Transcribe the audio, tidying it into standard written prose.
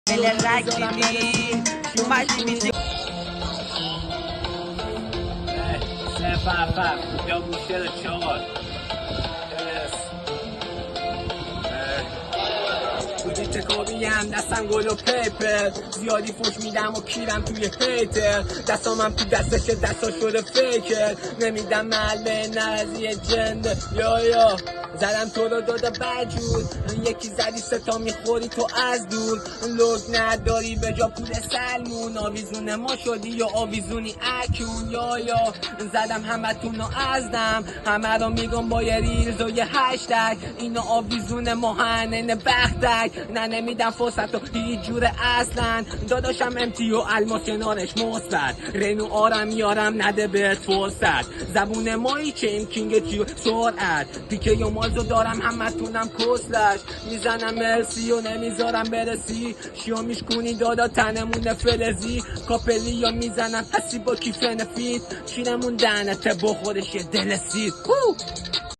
دل رگ دیدی اومدی میزی یا موشل 4 بودی تکابیم دستم گل و پیپر زیادی فوش میدم و کیرم توی هیتر دستامم تو دستش دستا شده فیکر نمیدم محل نرزی جنده یا زدم تو رو داده بجور یکی زدی 3 تا میخوری تو از دور لوگ نداری به جا پول سلمون آویزون ما شدی یا آویزونی اکون یا زدم همه تونو ازدم همه رو میگم با یه ریلز و یه هشتگ اینا آویزون مهنن بختک نه نمیدم فرصت و هیچ جور اصلا داداشم امتی و الماس کنارش مستد رنو آرم یارم نده بهت فرصت زبون مایی که این کینگ چیو سرعت دیگه یا مازو دارم همه تونم کسلش میزنم مرسی و نمیذارم برسی شیو میشکونی دادا تنمون فلزی کاپلی یا میزنم پسی با کیف نفید چیرمون دهنته با خودش یه دل سید